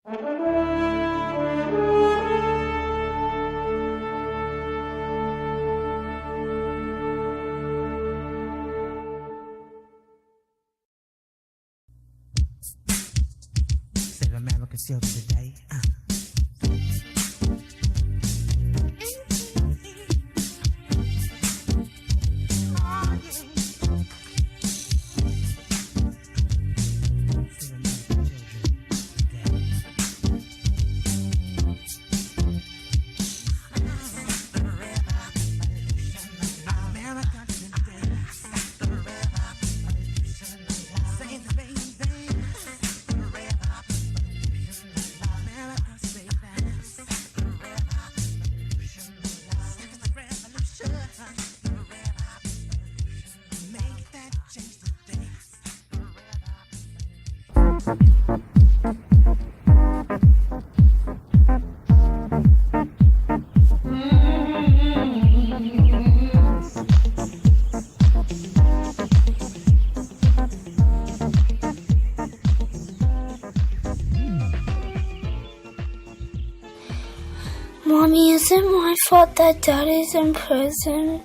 Save America's children today. Mommy, is it my fault that Daddy's in prison?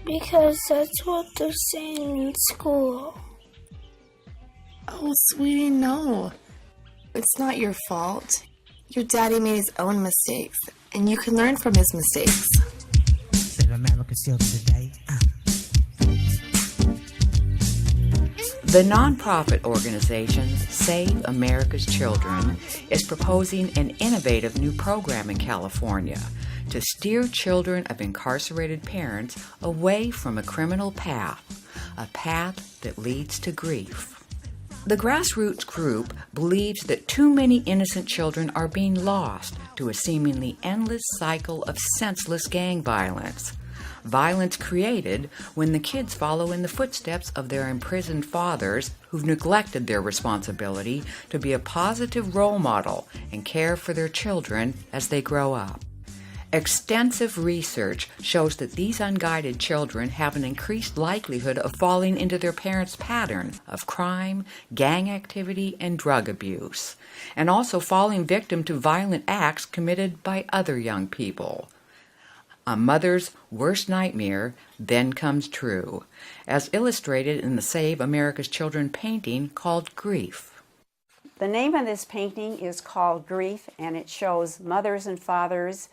Because that's what they're saying in school. Oh, sweetie, no. It's not your fault. Your daddy made his own mistakes, and you can learn from his mistakes. Save America's children today. The nonprofit organization Save America's Children is proposing an innovative new program in California to steer children of incarcerated parents away from a criminal path, a path that leads to grief. The grassroots group believes that too many innocent children are being lost to a seemingly endless cycle of senseless gang violence. Violence created when the kids follow in the footsteps of their imprisoned fathers who've neglected their responsibility to be a positive role model and care for their children as they grow up. Extensive research shows that these unguided children have an increased likelihood of falling into their parents' pattern of crime, gang activity, and drug abuse, and also falling victim to violent acts committed by other young people. A mother's worst nightmare then comes true, as illustrated in the Save America's Children painting called Grief. The name of this painting is called Grief, and it shows mothers and fathers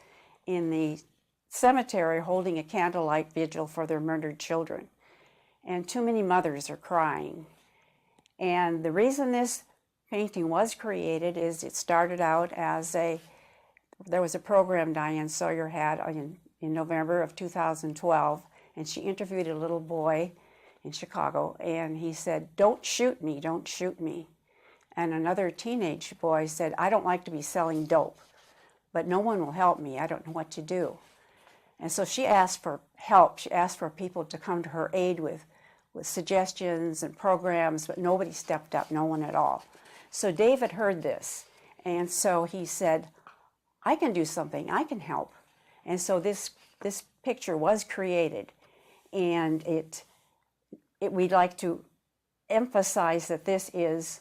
in the cemetery holding a candlelight vigil for their murdered children. And too many mothers are crying. And the reason this painting was created is it started out as there was a program Diane Sawyer had in November of 2012, and she interviewed a little boy in Chicago, and he said, "Don't shoot me, don't shoot me." And another teenage boy said, "I don't like to be selling dope, but no one will help me. I don't know what to do." And so she asked for help. She asked for people to come to her aid with suggestions and programs, but nobody stepped up, no one at all. So David heard this, and so he said, "I can do something, I can help." And so this picture was created, and we'd like to emphasize that this is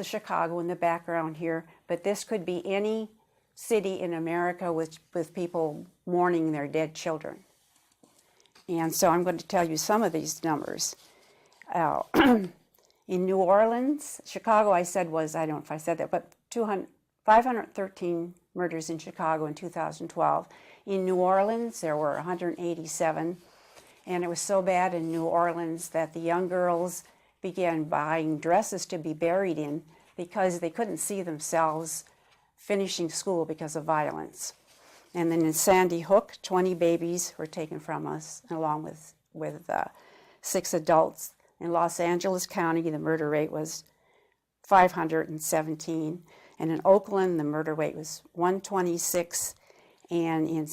Chicago in the background here, but this could be any city in America with people mourning their dead children. And so I'm going to tell you some of these numbers. In New Orleans, Chicago, I don't know if I said that, but 513 murders in Chicago in 2012. In New Orleans, there were 187, and it was so bad in New Orleans that the young girls began buying dresses to be buried in because they couldn't see themselves finishing school because of violence. And then in Sandy Hook, 20 babies were taken from us, along with 6 adults. In Los Angeles County, the murder rate was 517. And in Oakland, the murder rate was 126, and in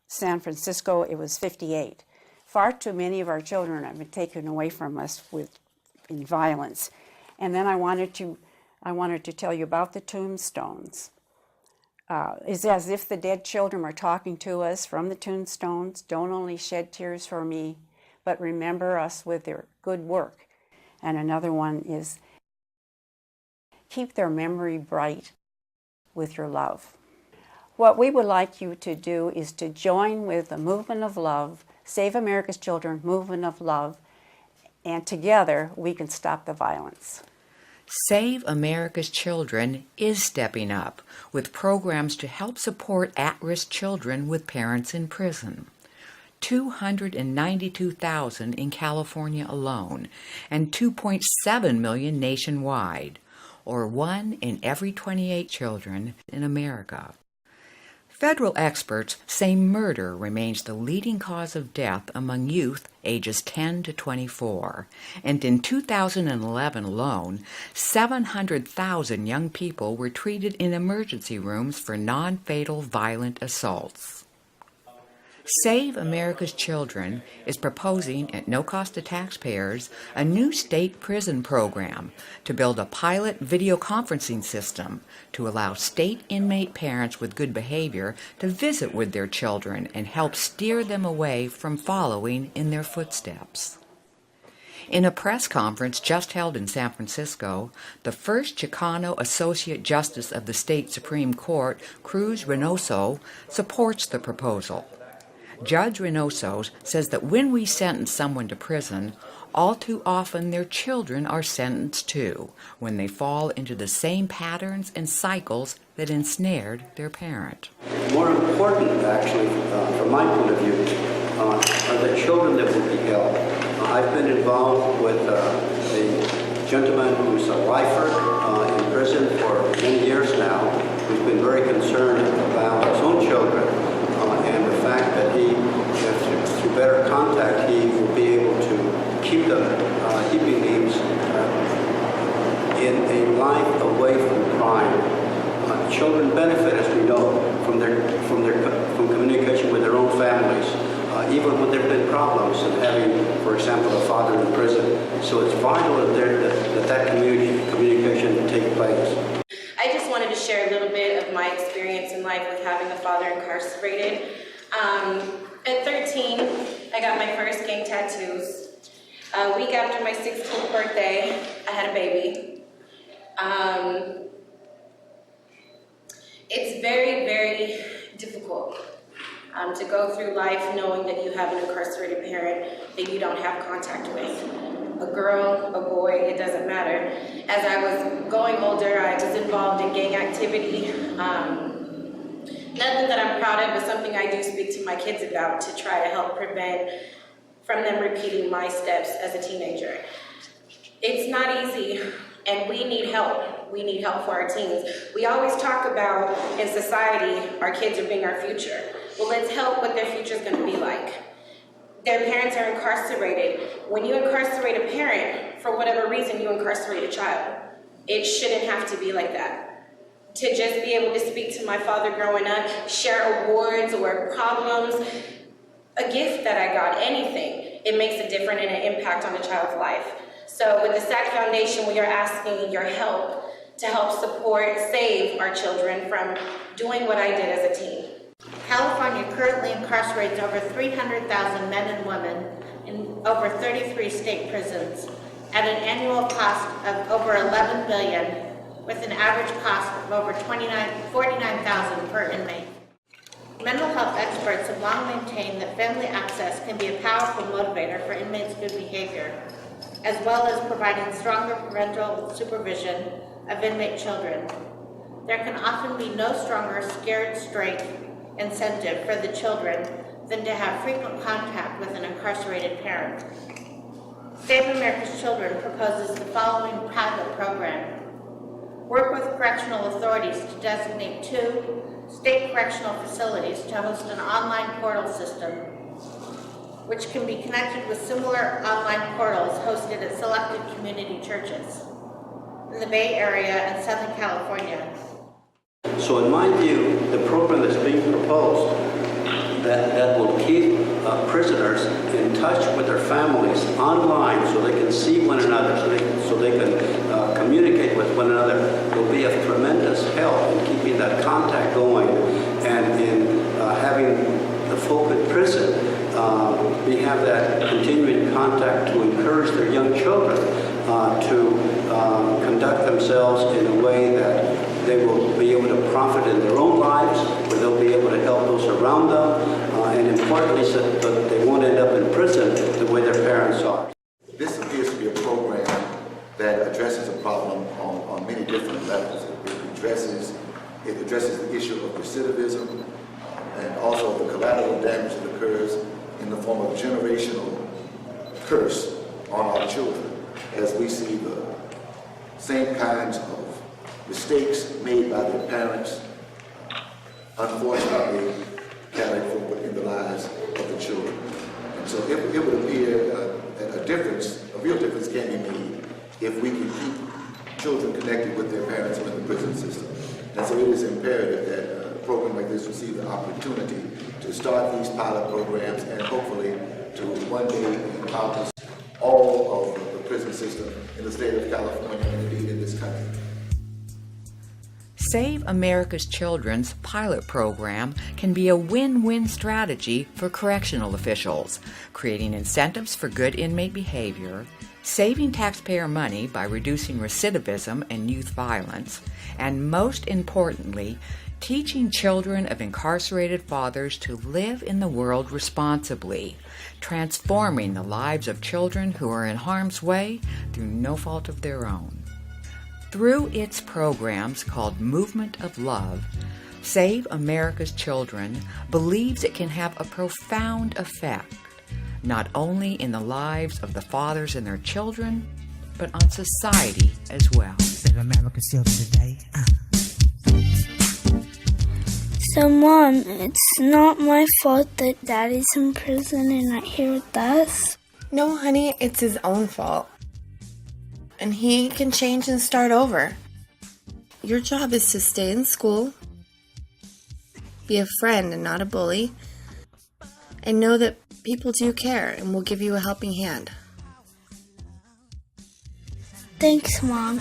San Francisco, it was 58. Far too many of our children have been taken away from us in violence. And then I wanted to tell you about the tombstones. It's as if the dead children are talking to us from the tombstones. "Don't only shed tears for me, but remember us with their good work." And another one is, keep their memory bright with your love. What we would like you to do is to join with the movement of love, Save America's Children movement of love, and together we can stop the violence. Save America's Children is stepping up with programs to help support at-risk children with parents in prison. 292,000 in California alone, and 2.7 million nationwide, or 1 in every 28 children in America. Federal experts say murder remains the leading cause of death among youth ages 10 to 24, and in 2011 alone, 700,000 young people were treated in emergency rooms for non-fatal violent assaults. Save America's Children is proposing, at no cost to taxpayers, a new state prison program to build a pilot video conferencing system to allow state inmate parents with good behavior to visit with their children and help steer them away from following in their footsteps. In a press conference just held in San Francisco, the first Chicano Associate Justice of the State Supreme Court, Cruz Reynoso, supports the proposal. Judge Reynoso says that when we sentence someone to prison, all too often their children are sentenced too, when they fall into the same patterns and cycles that ensnared their parent. More important, actually, from my point of view, are the children that will be held. I've been involved with a gentleman who's a lifer in prison for many years now, who's been very concerned about his own children. And the fact that he, through better contact, he will be able to keep them, keeping these in a life away from crime. Children benefit, as we know, from communication with their own families, even when there have been problems of having, for example, a father in prison. So it's vital that communication take place. I just wanted to share a little bit of my experience in life with having a father incarcerated. At 13, I got my first gang tattoos. A week after my 16th birthday, I had a baby. It's very, very difficult to go through life knowing that you have an incarcerated parent that you don't have contact with. A girl, a boy, it doesn't matter. As I was going older, I was involved in gang activity. Nothing that I'm proud of, but something I do speak to my kids about to try to help prevent from them repeating my steps as a teenager. It's not easy, and we need help. We need help for our teens. We always talk about, in society, our kids are being our future. Well, let's help what their future is going to be like. Their parents are incarcerated. When you incarcerate a parent, for whatever reason, you incarcerate a child. It shouldn't have to be like that. To just be able to speak to my father growing up, share awards or problems, a gift that I got, anything, it makes a difference and an impact on a child's life. So with the SAC Foundation, we are asking your help to help support, save our children from doing what I did as a teen. California currently incarcerates over 300,000 men and women in over 33 state prisons at an annual cost of over $11 billion, with an average cost of over $49,000 per inmate. Mental health experts have long maintained that family access can be a powerful motivator for inmates' good behavior, as well as providing stronger parental supervision of inmate children. There can often be no stronger scared straight incentive for the children than to have frequent contact with an incarcerated parent. Save America's Children proposes the following pilot program. Work with correctional authorities to designate 2 state correctional facilities to host an online portal system, which can be connected with similar online portals hosted at selected community churches in the Bay Area and Southern California. So in my view, the program that's being proposed that will keep prisoners in touch with their families online so they can see one another, so they can communicate with one another, will be of tremendous help in keeping that contact going, and in having the folk in prison we have that continuing contact to encourage their young children to conduct themselves in a way that they will be able to profit in their own lives, where they'll be able to help those around them, and importantly, so that they won't end up in prison the way their parents are. This appears to be a program that addresses a problem on many different levels. It addresses the issue of recidivism and also the collateral damage that occurs in the form of generational curse on our children, as we see the same kinds of mistakes made by their parents, unfortunately, carried forward in the lives of the children. And so it would appear that a real difference can be made if we can keep children connected with their parents in the prison system. And so it is imperative that a program like this receive the opportunity to start these pilot programs and hopefully to one day encompass all of the prison system in the state of California and indeed in this country. Save America's Children's pilot program can be a win-win strategy for correctional officials, creating incentives for good inmate behavior, saving taxpayer money by reducing recidivism and youth violence, and most importantly, teaching children of incarcerated fathers to live in the world responsibly, transforming the lives of children who are in harm's way through no fault of their own. Through its programs called Movement of Love, Save America's Children believes it can have a profound effect, not only in the lives of the fathers and their children, but on society as well. Save America's children today. So, Mom, it's not my fault that Daddy's in prison and not here with us. No, honey, it's his own fault. And he can change and start over. Your job is to stay in school, be a friend and not a bully, and know that people do care and will give you a helping hand. Thanks, Mom.